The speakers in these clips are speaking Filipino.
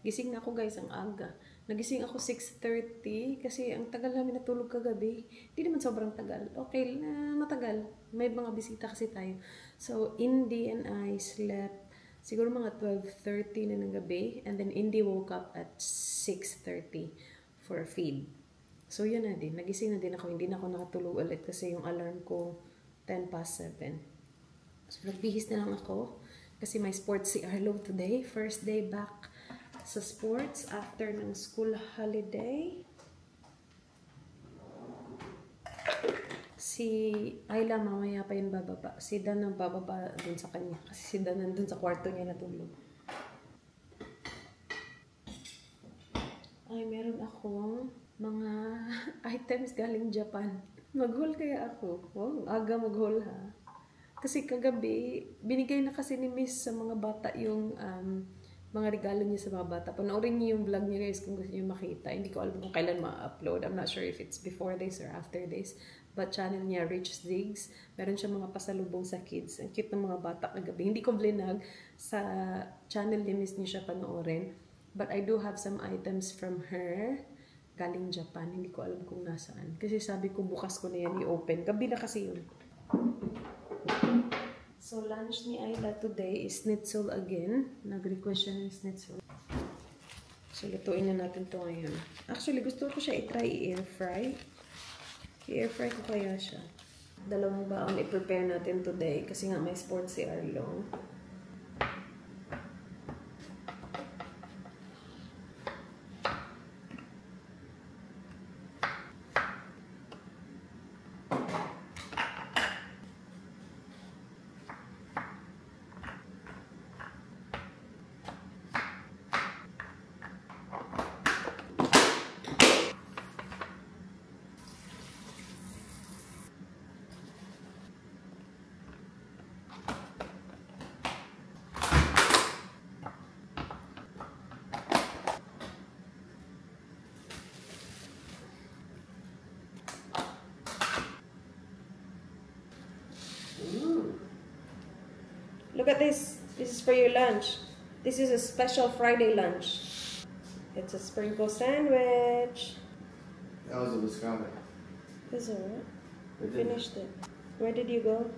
Gising na ako guys, ang aga. Nagising ako 6:30 kasi ang tagal namin natulog kagabi. Hindi naman sobrang tagal. Okay, matagal. May mga bisita kasi tayo. So, Indy and I slept siguro mga 12:30 na ng gabi. And then Indy woke up at 6:30 for a feed. So, yun na din. Nagising na din ako. Hindi na ako nakatulog ulit kasi yung alarm ko 7:10. So, nagbihis na lang ako kasi may sports si Arlo today. First day back sa sports after ng school holiday. Si Ayla mamaya pa yung bababa. Si Dan ang bababa dun sa kanya. Kasi si Dan nandun sa kwarto niya natulog. Ay, meron akong mga items galing Japan. Mag-haul kaya ako. Wow, aga mag-haul ha. Kasi kagabi, binigay na kasi ni Miss sa mga bata yung mga regalo niya sa mga bata. Panoorin niyo yung vlog niya guys kung gusto niyo makita. Hindi ko alam kung kailan ma-upload. I'm not sure if it's before this or after this. But channel niya, Rich Zigs. Meron siya mga pasalubong sa kids. Ang cute ng mga bata kagabi. Hindi ko blinag sa channel ni Miss niya siya panoorin. But I do have some items from her galing Japan. Hindi ko alam kung nasaan. Kasi sabi ko bukas ko na yan i-open. Gabi na kasi yun. So, lunch ni Ayla today is schnitzel again. Nag-request siya ng schnitzel. So, lutuin na natin to ngayon. Actually, gusto ko siya i-try i-air fry. I-air fry ko kaya siya. Dalawang baon i-prepare natin today kasi nga may sports si Arlo. Look at this. This is for your lunch. This is a special Friday lunch. It's a sprinkle sandwich. That was a Wisconsin. Is it alright? We finished it. Where did you go?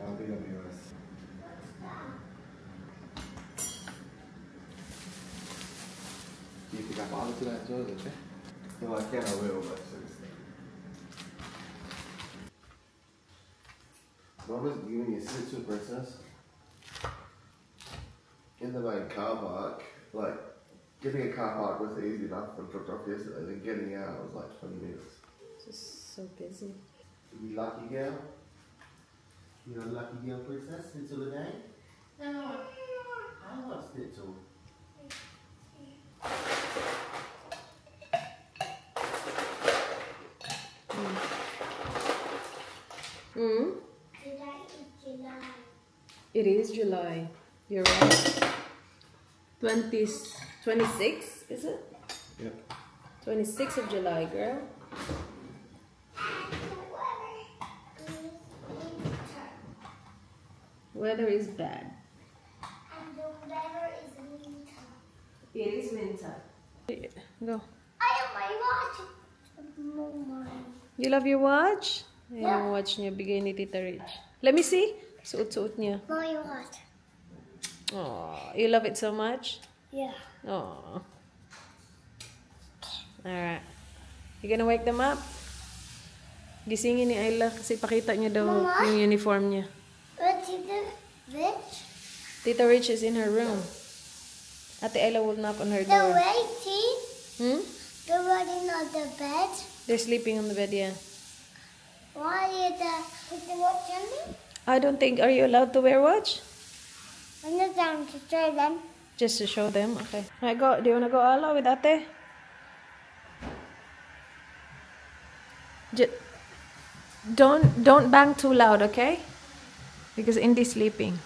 I'll be on the US. Do you think I'm on to that toilet? No, I can't. I will, but seriously. Mama's giving me a sit-to princess. In the main car park, like, getting a car park was easy enough when dropped off yesterday, then getting out was like 20 minutes. Just so busy. You lucky girl? You're a lucky girl, princess, until the day? No. I want schnitzel. Today is July. It is July. You're right. 26, is it? Yep. 26th of July, girl. Weather is bad. And the weather is winter. It is winter. Go. I have my watch. Mama. You love your watch? Yeah. Yung watch niya, bigay ni Tita Rich. Let me see. Suot-suot niya. My watch. Oh, you love it so much? Yeah. Oh. Alright. You gonna wake them up? Gisingin ni Ayla kasi pakita niya daw Mama? yung uniform niya. What's the bitch? Tita Rich is in her room. Ate Ayla will knock on her The door. waiting. Hmm? The waiting on the bed. They're sleeping on the bed, yeah. Why is the watch on me? I don't think, are you allowed to wear watch? I'm not down to show them. Just to show them, okay. I go. Do you wanna go Ala with Ate? Don't bang too loud, okay? Because Indy's sleeping.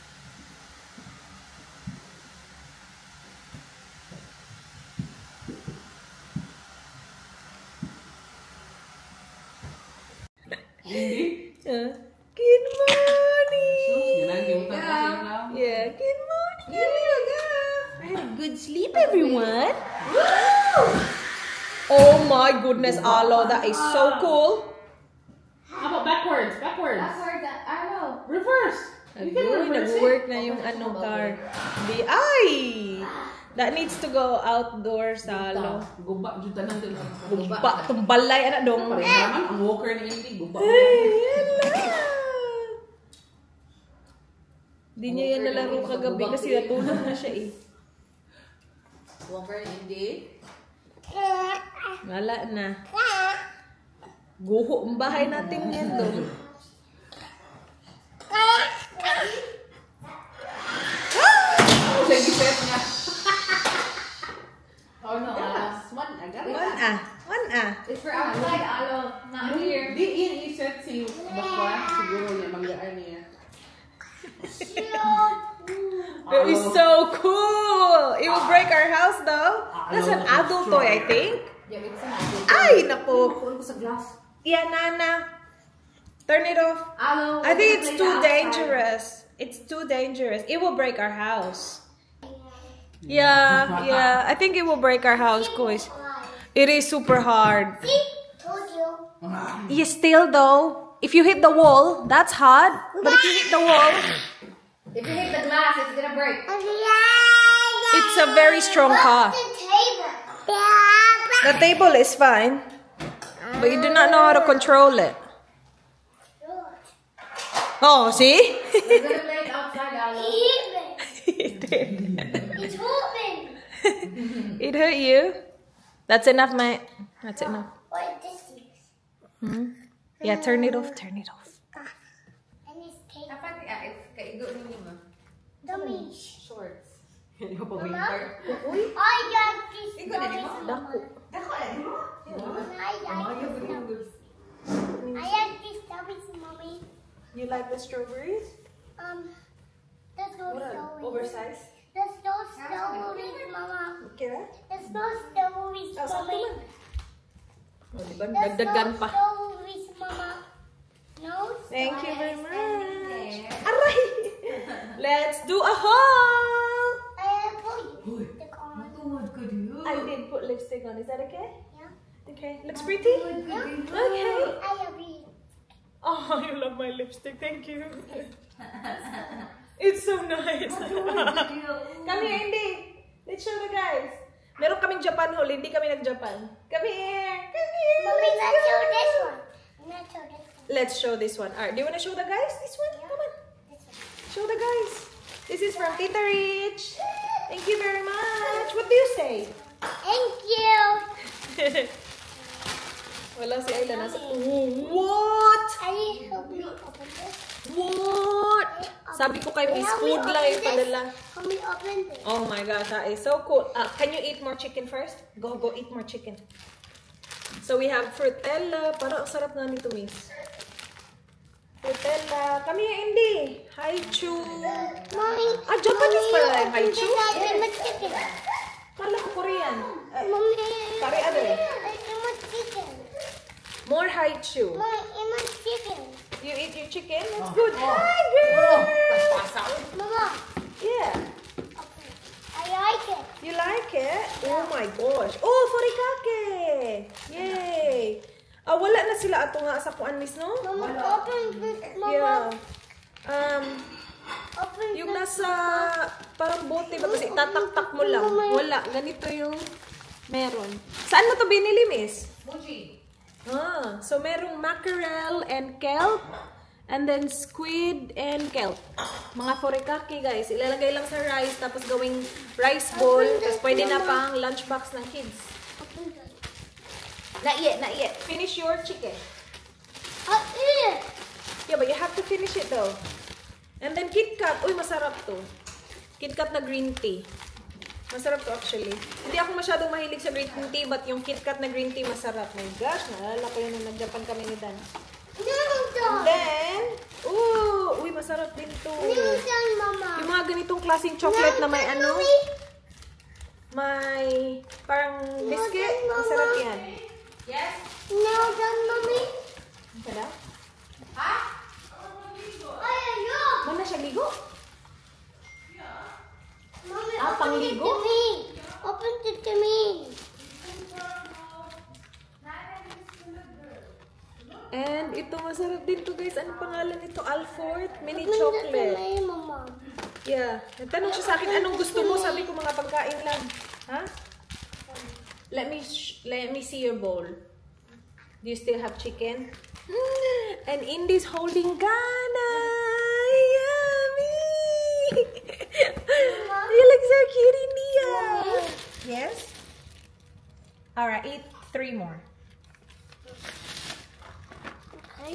Indy? Good morning! Yeah, good morning. I had a good good sleep, everyone. Oh my goodness, Alo, that is so cool. How about backwards? Backwards. Arlo. Reverse. You can reverse it. Nag-work na yung car. Ay! That needs to go outdoors, Alo. Guba, dyan tanang din. Gumba, tumbalay, anak dong. Pareho naman, ang walker ni Indy, guba. Di niya yan nalaro kagabi kasi natulog na siya eh. Walker ni Indy. Wala na. Guho ang bahay natin yan doon. Sige, set niya. Oh no, one agad. One ah. It's for outside, Alo. Not here. Di yun i-set si Bakwa. Siguro niya, manggaan niya. That is so cool! It will break our house though. That's an adult toy, I think. Yeah, it's an adult. Ay, naku. Kunin ko sa glass. Yeah, Nana. Turn it off. Alo. I think it's too dangerous. It's too dangerous. It will break our house. Yeah. I think it will break our house, guys. It is super hard. See? Told you. Yeah, still though, if you hit the wall, that's hard. But if you hit the wall, If you hit the glass, it's gonna break. it's a very strong car. The table is fine, but you do not know how to control it. Oh, see? We're gonna play it outside, Alo. It did. It's moving. It hurt you. That's enough, mate. That's enough. What is this? Yeah, turn it off. Turn it off. And it's cake. Dapat kaigo ninyo ma. Dummies. Shorts. Yung pa Mama? winter. I got this Ikaw na, di dummies, ba? Mama. Dako na, di mo? I like this dummies. I like this dummies, Mommy. You like the strawberries? There's no strawberries. Oversized. There's no strawberries, Mama. Okay, right? There's no strawberries, Oh, Mommy. Oh, diba? There's Dagdagan no pa. strawberries, Mama. No Thank you very strawberries. much. Aray! Let's do a haul! I have put lipstick on. I did put lipstick on. Is that okay? Yeah. Okay. Looks pretty? Yeah. Okay. I have it. Oh, you love my lipstick. Thank you. It's so nice. Come here, Indy. Let's show the guys. Meron kaming Japan haul. Hindi kami nag-Japan. Come here. Come here. Mommy, let's show this one. Let's show this one. Let's show this one. Alright, do you want to show the guys this one? Come on. This one. Show the guys. This is from Tita Rich. Thank you very much. What do you say? Thank you. Wala si Ayla nasa... What? I help me open this. What? Sabi ko kay Miss Food Life padala. Help me open this. Oh my gosh, that is so cool. Can you eat more chicken first? Go eat more chicken. So we have Frutella. Parang ang sarap nga nito, Miss. Frutella. Come here, Indy. Haichu. Mommy. Japanese pala yung Haichu. I want chicken. Kala ko Korean. Mommy. Kari ano eh? I want chicken. More Haichu. Mommy, I want chicken. You eat your chicken? That's good. Hi, girl. Mama. Yeah. Okay. I like it. You like it? Oh my gosh. Oh, furikake. Yay. Wala na sila ato nga sa kuan, Miss, no? Mama, open this, Mama. Yeah. Open Yung this. nasa parang bote ba kasi tatak-tak mo lang. Wala. Ganito yung meron. Saan mo to binili, Miss? Muji. So merong mackerel and kelp. And then squid and kelp. Mga furikake, guys. Ilalagay lang sa rice, tapos gawing rice bowl. Tapos pwede na pang lunchbox ng kids. Open this. Not yet, not yet. Finish your chicken. I'll eat it. Yeah, but you have to finish it though. And then KitKat. Uy, masarap to. KitKat na green tea. Masarap to actually. Hindi ako masyadong mahilig sa green tea, but yung KitKat na green tea masarap. My gosh, naalala ko yun nung nag-Japan kami ni Dan. And then, uy, masarap din to. Noodle, Mama. Yung mga ganitong klaseng chocolate na may ano, may parang biscuit. Masarap yan. Yes? Noodle, Mommy. Kada? Ha? Ay, ayun. Mana siya ligo? Mommy, Ah, open it pangligo? to me. And ito, masarap din to guys. Anong pangalan nito? Alfort Mini Ganda Chocolate. sa may mama. Yeah. Nagtanong siya sa akin, anong gusto mo? Sabi ko, mga pagkain lang. Ha? Let me see your bowl. Do you still have chicken? And Indy's holding Ghana. Yummy! You look so cute, India. Yes? Alright, eat 3 more.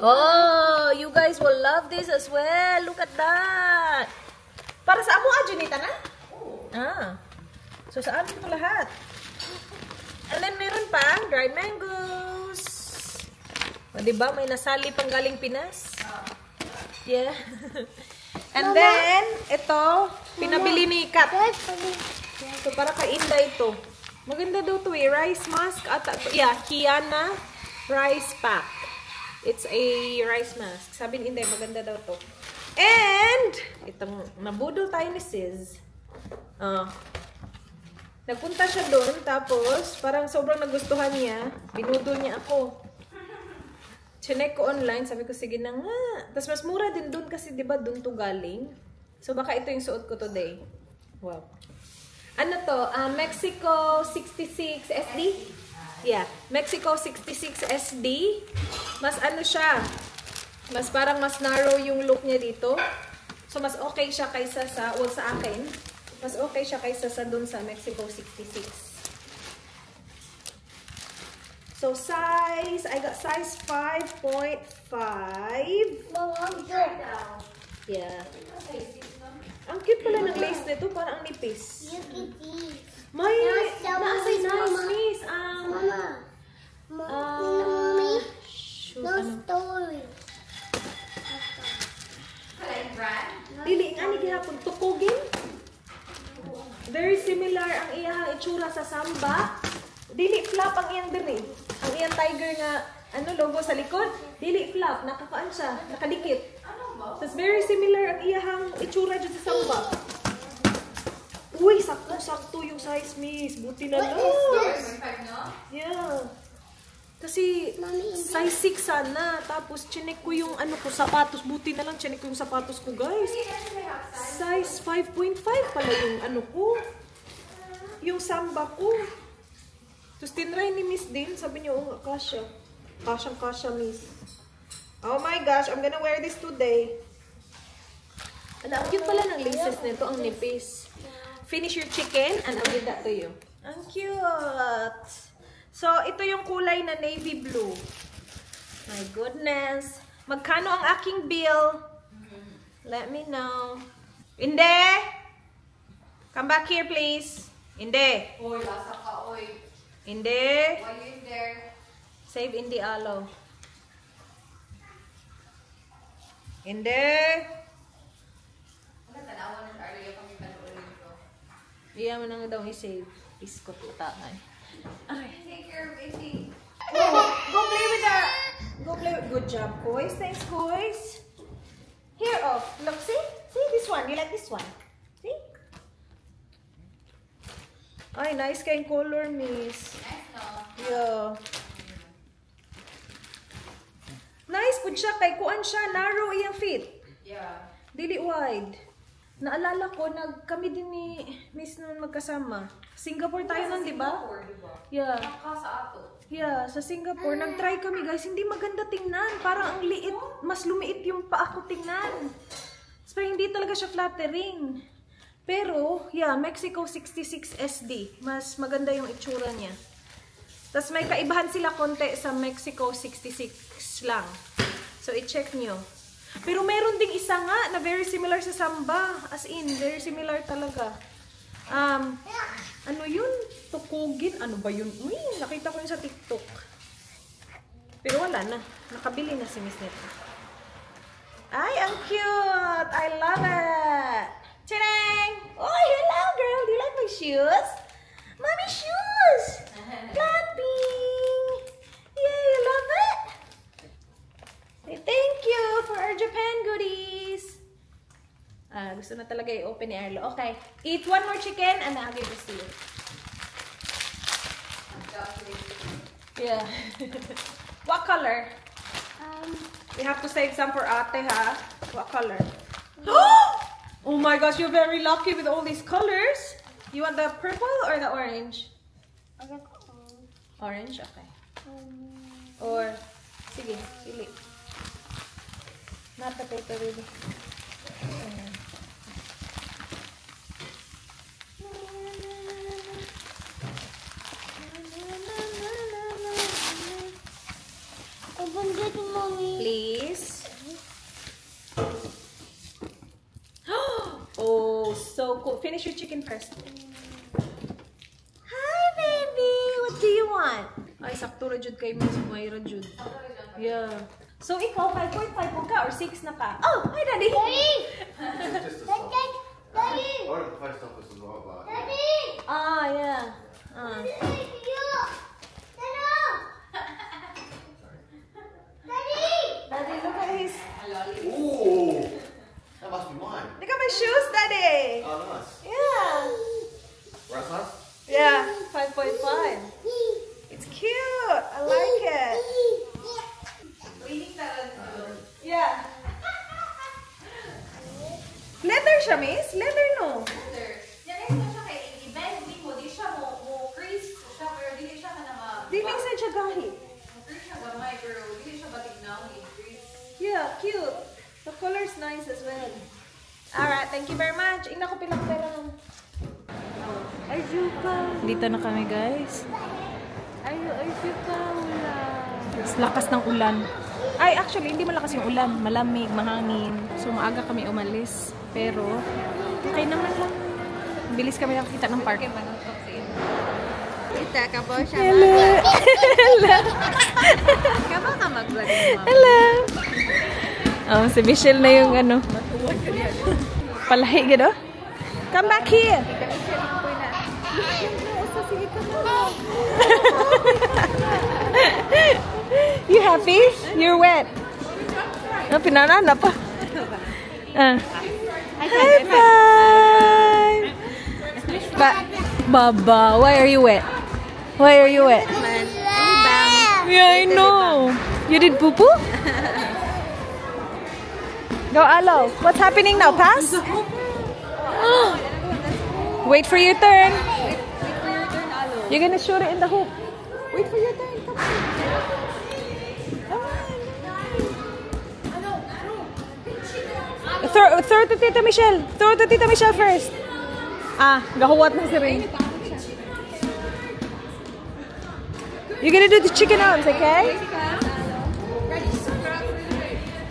Oh, you guys will love this as well. Look at that. Para sa amo, Junita na? Ah. So, sa amin ito lahat. And then, meron pa, dried mangoes. O, diba? May nasali pang galing Pinas. Yeah. And then, ito, pinabili ni Kat. So, para kay Inda ito. Maganda daw to eh. Rice mask. Yeah, Kiana rice pack. It's a rice mask. Sabi ni Inday, maganda daw to. And, itong nabudol tayo ni Sis. Nagpunta siya doon, tapos, parang sobrang nagustuhan niya. Binudol niya ako. Chinek ko online, sabi ko, sige na nga. Tapos, mas mura din doon kasi, di ba, doon to galing. So, baka ito yung suot ko today. Wow. Ano to? Mexico 66 SD? Yeah, Mexico 66 SD. Mas ano siya, mas parang mas narrow yung look niya dito. So, mas okay siya kaysa sa, well, sa akin, mas okay siya kaysa sa dun sa Mexico 66. So, size, I got size 5.5. Yeah. Ang cute pala ng lace nito, parang ang nipis. May, nasa nice, miss. Mommy, Shoot, no story. Dili nga ni gihapon tukugin. Very similar ang iyang itsura sa Samba. Dili flap ang iyang diri. Ang iyang tiger nga ano logo sa likod, dili flap, nakakaan siya, nakadikit. So it's very similar ang iyang itsura dyan sa Samba. Uy, sakto-sakto yung size, miss. Buti na lang. Yeah. Kasi size 6 sana. Tapos chinek ko yung ano ko, sapatos. Buti na lang chinek ko yung sapatos ko, guys. Size 5.5 pala yung ano ko. Yung Samba ko. Tapos tinry ni miss din. Sabi niya, oh, kasha. Kasyang-kasya, miss. Oh my gosh, I'm gonna wear this today. Ang cute pala ng laces nito, ang nipis. Finish your chicken and I'll give that to you. Ang cute! So, ito yung kulay na navy blue. My goodness. Magkano ang aking bill? Let me know. Inde! Come back here, please. Inde! Oy, lasa ka, oy. Inde! Why you in there? Save Indi Alo. Inde! Ano, tanawan ng area kami kaluulit ko. Iyan mo na nga daw i-save. Iskot utaan. Aray. Take care of baby. Oh, go play with that. Go play with. Good job, Kois. Thanks, Kois. Here, oh. Look, see? See this one. You like this one? See? Ay, nice kayong color, miss. Nice, no? Yeah. Nice po siya. Kay kuan siya. Narrow iyang fit. Yeah. Dili wide. Naalala ko, kami din ni Miss noon magkasama. Singapore tayo nun, di ba? Singapore, diba? Yeah. Naka sa ato. Yeah, sa Singapore. Nag-try kami, guys. Hindi maganda tingnan. Parang ang liit. Mas lumiit yung paa ko tingnan. So, hindi talaga siya flattering. Pero, yeah, Mexico 66 SD. Mas maganda yung itsura niya. Tapos may kaibahan sila konti sa Mexico 66 lang. So, i-check nyo. Pero meron ding isa nga na very similar sa Samba. As in, very similar talaga. Ano yun? Tukugin? Ano ba yun? Uy, nakita ko yun sa TikTok. Pero wala na. Nakabili na si Miss Neta. Ay, ang cute! I love it! Tadang! Oh, hello, girl! Do you like my shoes? Mommy shoes! Clapping! Yay, I love it! Thank you for our Japan goodies! Gusto na talaga i-open ni Arlo. Okay, eat one more chicken and I'll give this to you. Yeah. What color? We have to save some for ate, ha? What color? Oh my gosh, you're very lucky with all these colors. You want the purple or the orange? Orange, okay. Or, sige, pili. Not the paper, really. Please. Oh, so cool. Finish your chicken first. Hi, baby. What do you want? Ay, sakto ra jud kay Miss Moira jud. Yeah. So, ikaw, 5.5 ka or 6 na ka? Oh, hi, Daddy. Just a song. Or the post office as well, but Ah, yeah. Daddy, look at his... ooh, that must be mine. Look at my shoes, Daddy. Oh, nice. Yeah. Right, nice. Yeah, 5.5. It's cute. I like it. Yeah. Leather siya, miss? Leather, no? Di minsan siya gahi. Yeah, cute. The color is nice as well. Alright, thank you very much. Ina ko pilang pera lang. Dito na kami, guys. Lakas ng ulan. Ay, actually, hindi malakas yung ulan. Malamig, mahangin. So, maaga kami umalis. Pero, okay naman lang. Bilis kami nakakita ng park. Kita ka po siya. Hello! Hello! Kaba ka mag-vlog mo? Hello! Oh, si Michelle na yung ano. Palahi gano? Come back here! You happy? You're wet. Oh, pinanana pa. High five! Baba, why are you wet? Why are you wet? Yeah, I know. You did poo-poo? Go, Alo. What's happening now? Pass? Wait for your turn. You're gonna shoot it in the hoop. Wait for your turn. Come on. Throw to Tita Michelle. Throw to Tita Michelle first. Ah, gahuwat na si Ray. You're gonna do the chicken arms, okay?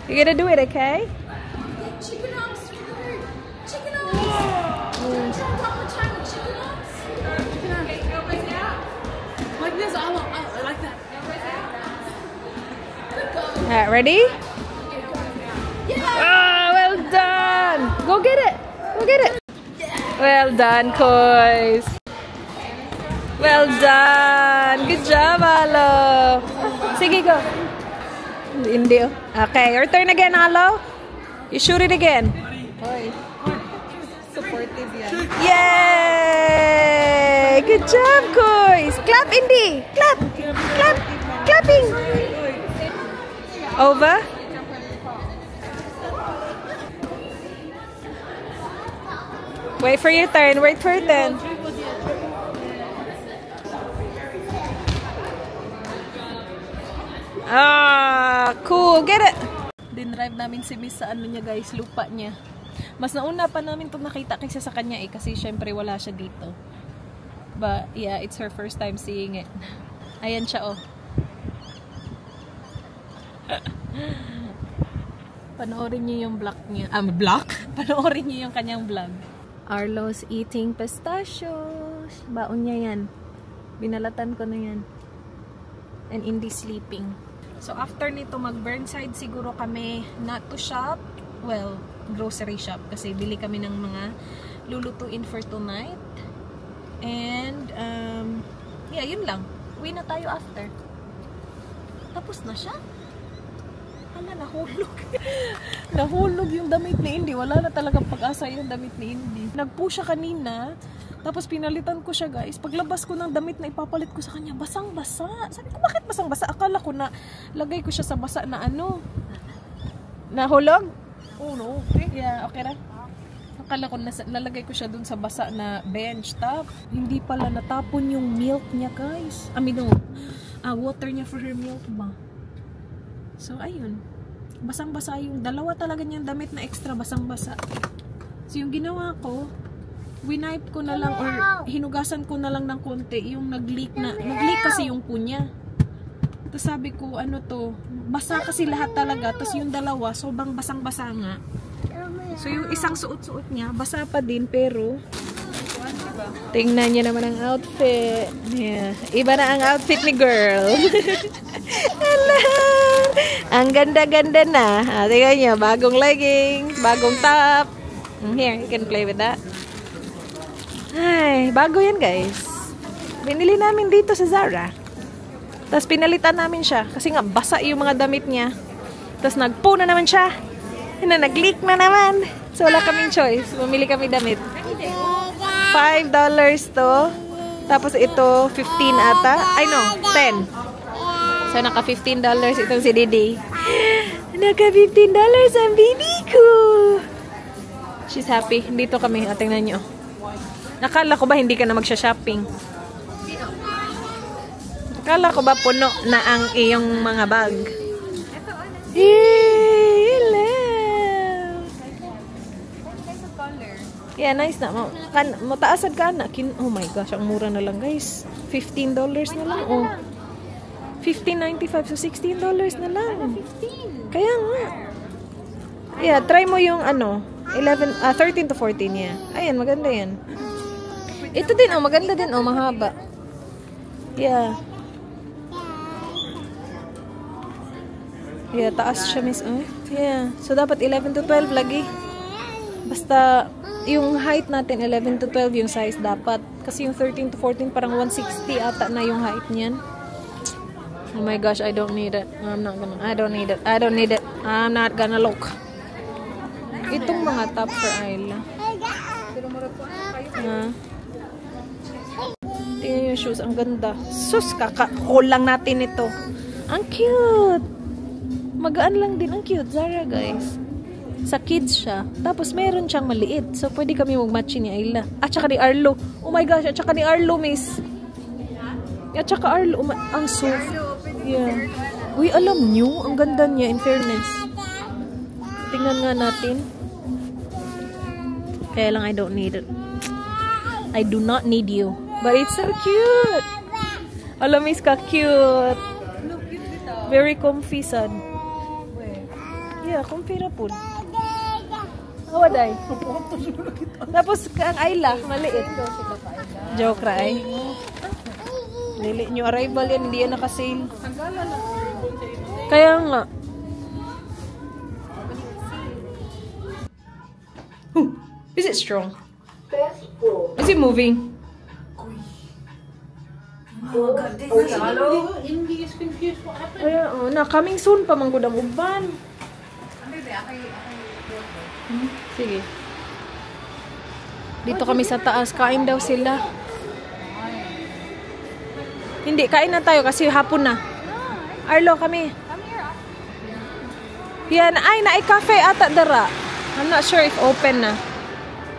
You're gonna do it, okay? Chicken arms. Chicken arms. Chicken arms. Like this, I like that. Alright, ready? Ah, well done! Go get it! Go get it! Well done, Kois! Well done! Good job, Alo! Sige, go! Hindi. Okay, your turn again, Alo. You shoot it again. Supportive yan. Yay! Good job, Kois! Clap, Indy! Clap! Clap! Clapping! Over? Wait for your turn. Wait for your turn. Ah, cool. Get it. Dinrive namin si Miss sa ano niya, guys, lupa niya. Mas nauna pa namin ito nakita kaysa sa kanya kasi syempre wala siya dito. But yeah, it's her first time seeing it. Ayan siya, oh. Panoorin niyo yung vlog niya. Vlog? Panoorin niyo yung kanyang vlog. Arlo's eating pistachios. Baon niya yan. Binalatan ko na yan. And Indy sleeping. So after nito mag-Burnside siguro kami not to shop. Well, grocery shop. Kasi bili kami ng mga lulutuin for tonight. And yeah, yun lang. Uwi na tayo after. Tapos na siya. Hala, nahulog. Nahulog yung damit ni Indy. Wala na talagang pag-asa yung damit ni Indy. Nag-push siya kanina Tapos pinalitan ko siya guys. Paglabas ko ng damit na ipapalit ko sa kanya, basang-basa. Sabi ko, bakit basang-basa? Akala ko na lagay ko siya sa basa na ano. Nahulog? Oh no, okay. Yeah, okay na. Akala ko lalagay ko siya dun sa basa na bench top. Hindi pala natapon yung milk niya guys. I mean, no, water niya for her milk ba. So, ayun. Basang-basa yung dalawa talaga niyang damit na extra basang-basa. So, yung ginawa ko, winipe ko na lang or hinugasan ko na lang ng konti yung nag-leak kasi yung punya. Tapos sabi ko, ano to, basa kasi lahat talaga. Tapos yung dalawa, sobrang basang-basa nga. So, yung isang suot-suot niya, basa pa din, pero tingnan niyo naman ang outfit. Yeah. Iba na ang outfit ni girl. Hello! Ang ganda-ganda na. Tingnan niyo, bagong leggings, bagong top. Here, you can play with that. Ay, bago yan guys. Binili namin dito sa Zara. Tapos pinalitan namin siya. Kasi nga, basa yung mga damit niya. Tapos nagpo na naman siya. Nag-leak na naman. So, wala kaming choice. Bumili kami damit. $5 to. Tapos ito, 15 ata. Ay no, 10. So, naka $15 itong si Didi. Naka $15 ang baby ko. She's happy. Dito kami. O, tingnan nyo. Nakala ko ba hindi ka na magsha-shopping? Nakala ko ba puno na ang iyong mga bag? Yeah, nice na. Mataasad ka na. Oh my gosh, ang mura na lang guys. $15 na lang. Oh. $15.95 so $16 na lang. Kaya nga. Yeah, try mo yung ano, 13 to 14 yeah. Ayan, maganda yan. Ito din, oh, maganda din, oh, mahaba. Yeah. Yeah, taas siya, miss. Oh. Yeah. So, dapat 11 to 12 lagi. Basta, yung height natin, 11 to 12 yung size dapat. Kasi yung 13 to 14, parang 160 ata na yung height niyan. Oh my gosh, I don't need it. I don't need it. I don't need it. I'm not gonna look. Itong mga top for Ayla. Tingnan yung shoes. Ang ganda. Sus, kaka-haul lang natin ito. Ang cute. Magaan lang din. Ang cute. Zara, guys. Sa kids siya. Tapos, meron siyang maliit. So, pwede kami mag-match ni Ayla. At saka ni Arlo. Oh my gosh. At saka ni Arlo, miss. At saka Arlo. Ang soft. Yeah. Uy, alam nyo. Ang ganda niya, in fairness. Tingnan nga natin. Kaya lang, I don't need it. I do not need you. But it's so cute. Alam, miss ka, cute. Very comfy, sad. Yeah, comfy na po. Awaday. Tapos, ang Ayla, maliit. Joke ra ay. Lili nyo, arrival yan, hindi yan nakasale. Kaya nga. Is it strong? Is it moving? Ayan, oh, na coming soon pa manggod ang uban. Sige. Dito kami sa taas, kain daw sila. Hindi, kain na tayo kasi hapon na. Arlo, kami. Yan, ay, cafe ata dara. I'm not sure if open na.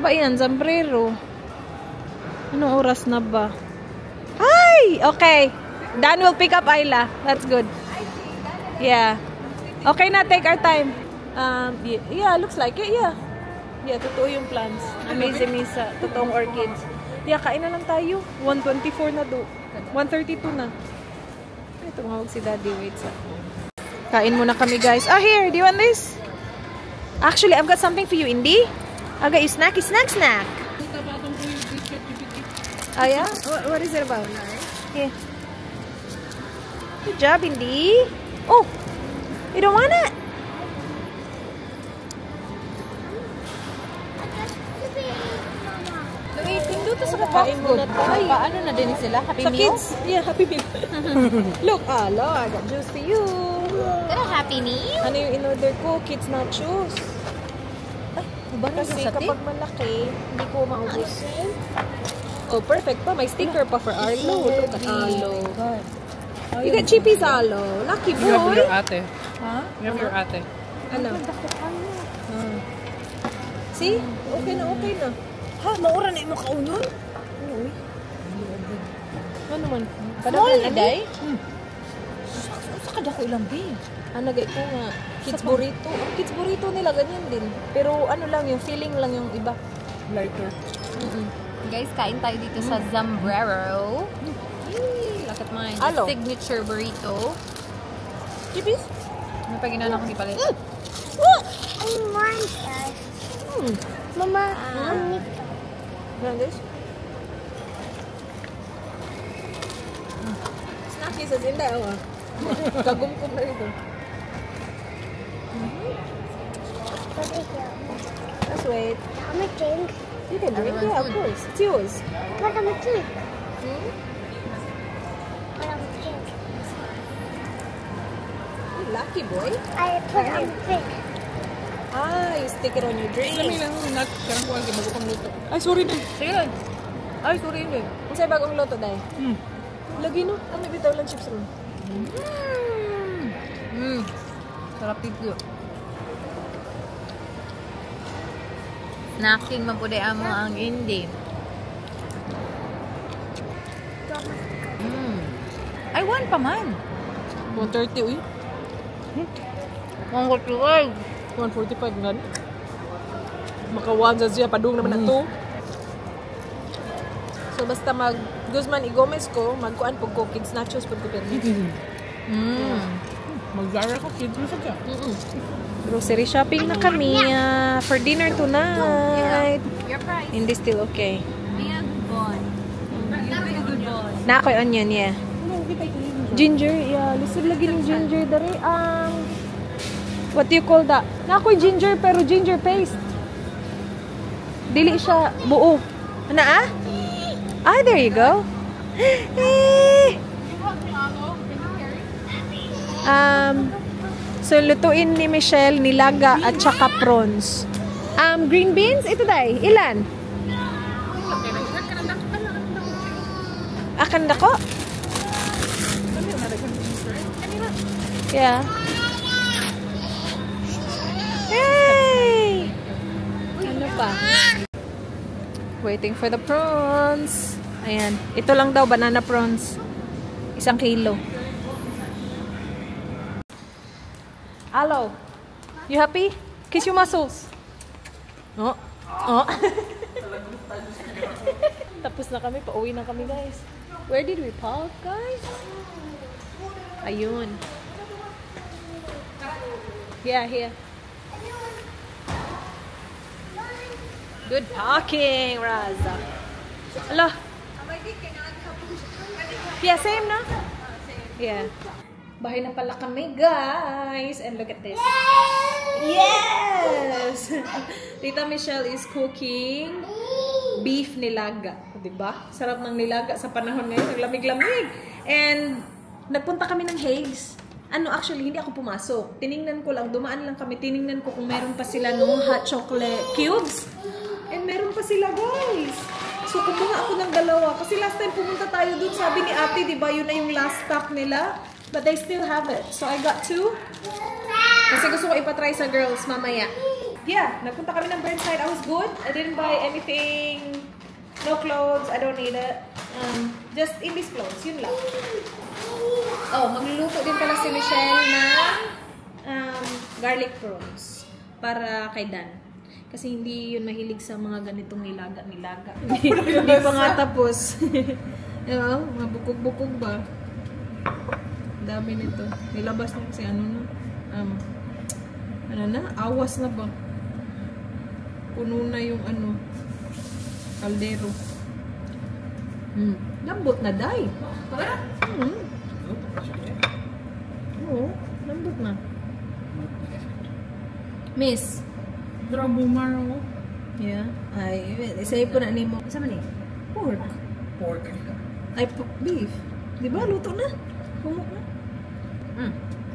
Ba yan, sombrero. Anong oras na ba? Ay! Okay. Dan will pick up Ayla. That's good. Yeah. Okay na, take our time. Yeah, looks like it, yeah. Yeah, totoo yung plants. Amazing sa totoong orchids. Yeah, kain na lang tayo. 1:24 na do. 1:32 na. Ay, tumawag si Daddy. Wait sa. Kain muna kami, guys. Oh, here. Do you want this? Actually, I've got something for you, Indy. I got you snacky snack. Oh, yeah? What is it about? Here. Good job, Indy. Oh, you don't want it? Wait, dito sa kapain mo na tayo. Paano na din sila? Happy Meal? Kids? Yeah, Happy Meal. Look, look, I got juice for you. Is that a Happy Meal? Ano yung in-order ko? Kids nachos. Ay, Ba kasi kapag malaki, hindi ko maubos. Oh, perfect pa. May sticker pa for Arlo. Look at Arlo. You got chippies, Arlo. Lucky You have boy. your ate. Huh? You have your ate. Ano? See? Okay na, okay na. Ha? Maura na yung makaunon? Oo. Ano man? Small, Day? Sa kada ko ilang bin. Ano ito nga? Kids burrito. Ang kids burrito nila, ganyan din. Pero ano lang, yung feeling lang yung iba. Lighter. Guys, kain tayo dito sa Zambrero. Look at mine. Alo. Signature burrito. Chippies? May paginan akong ipalit. I want that. Mama, I need Yan guys. Snacky sa zinda, oh. Kagumkum na ito. Let's wait. I'm a drink. You can drink, yeah, of course. It's yours. But I'm a drink. Hmm? But I'm a drink. Lucky boy. I put on drink. Ah, you stick it on your drink. Kami lang, not karang kuhan kayo bago pang luto. Ay, sorry din. Sige lang. Ay, sorry din. Ang sa'yo bagong loto, day. Hmm. Lagi no? Kami bitaw lang chips ron. Sarap dito. Snacking mapuday amo ang hindi. Ay, one pa man. 130, uy. Ang kutuwag. 145 nga. Makawan sa siya, padung naman na to. So basta mag Guzman i-Gomez ko, magkuan pag ko kids nachos pag ko permit. Mag-Zara ko, kids mo siya. Grocery shopping na kami for dinner tonight. Your price. Hindi still okay. Be a good boy. Be a good boy. Na ako'y onion, yeah. Ginger, yeah. Lisod lagi ng ginger dari. What do you call that? Na ako'y ginger pero ginger paste. Dili siya buo. Ano ah? Ah, there you go. So lutuin ni Michelle nilaga at saka prawns. Green beans, ito day. Ilan? Akan dako? Yeah. Hey! Ano pa? Waiting for the prawns. Ayan. Ito lang daw, banana prawns. 1 kilo. Hello. You happy? Kiss your muscles. Oh. Oh. Tapos na kami. Pauwi na kami, guys. Where did we park, guys? Ayun. Yeah, here. Good parking, Raza. Hello. Yeah, same, no? Yeah. Bahay na pala kami, guys. And look at this. Yes! Tita Michelle is cooking beef nilaga. Diba? Sarap ng nilaga sa panahon ngayon. Naglamig-lamig. And nagpunta kami ng Hagues. Actually, hindi ako pumasok. Tiningnan ko lang, dumaan lang kami. Tiningnan ko kung meron pa sila nung hot chocolate cubes. And meron pa sila, guys. So, kumuha ako ng 2. Kasi last time pumunta tayo dun, sabi ni ate, di ba, yun na yung last pack nila. But they still have it. So, I got 2. Kasi gusto ko ipatry sa girls mamaya. Yeah, nagpunta kami ng Burnside. I was good. I didn't buy anything. No clothes. I don't need it. Just in these clothes. Yun lang. Oh, magluluto din pala si Michelle ng garlic prawns. Para kay Dan. Kasi hindi yun mahilig sa mga ganitong nilaga-nilaga. Hindi pa nga tapos. Ewan, mabukog-bukog ba? Dami nito. Nilabas na kasi ano na, awas na ba? Puno na yung kaldero. Lambot na, day. Oo, lambot na. Miss. Drabumar ako. Yeah. Ay, isay po na ni mo. Saan man eh? Pork. Pork. Ay, beef. Di ba? Luto na. Humok na.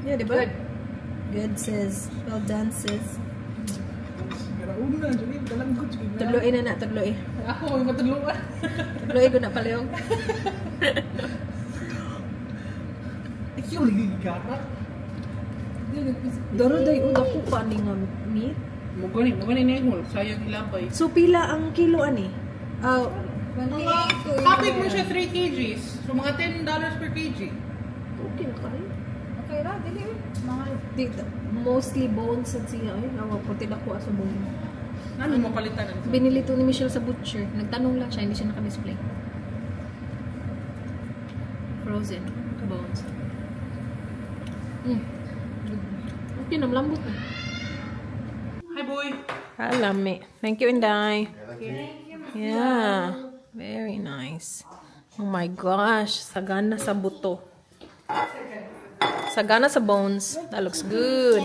Yeah, di ba? Good. Good, sis. Well done, sis. Una, Julie, dalang good. Tudloy na na, tudloy. Ako, yung matulungan. Tudloy ko na palihog. Ikaw, nagigigara. Daro day ako pa ni nga meat. Magaling na yung sayang ilapay. So pila ang kilo ani? Kapit mo siya 3 kgs. So mga $10 per kg. Okay na kayo. Okay ra, dili mostly bones at siya ay awa ko tidako sa bone. Ano mo palitan? Binili to ni Michelle sa butcher. Nagtanong lang siya, hindi siya naka-display. Frozen bones. Okay, namlambot na. Hi, boy. Alami. Thank you, Inday. Yeah. Very nice. Oh my gosh. Sagana sa buto. Sagana sa bones. That looks good.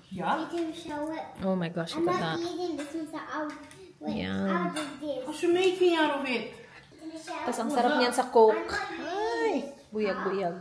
Yeah? You can show it. Oh my gosh, I'm look at not that. eating this one's out. Wait, Yum. out of this. What's you making out of it? Tapos ang sarap niyan sa Coke. Ay, buyag-buyag.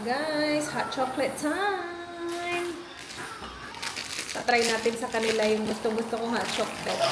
Guys, hot chocolate time! Try natin sa kanila yung gusto-gusto kong hot chocolate.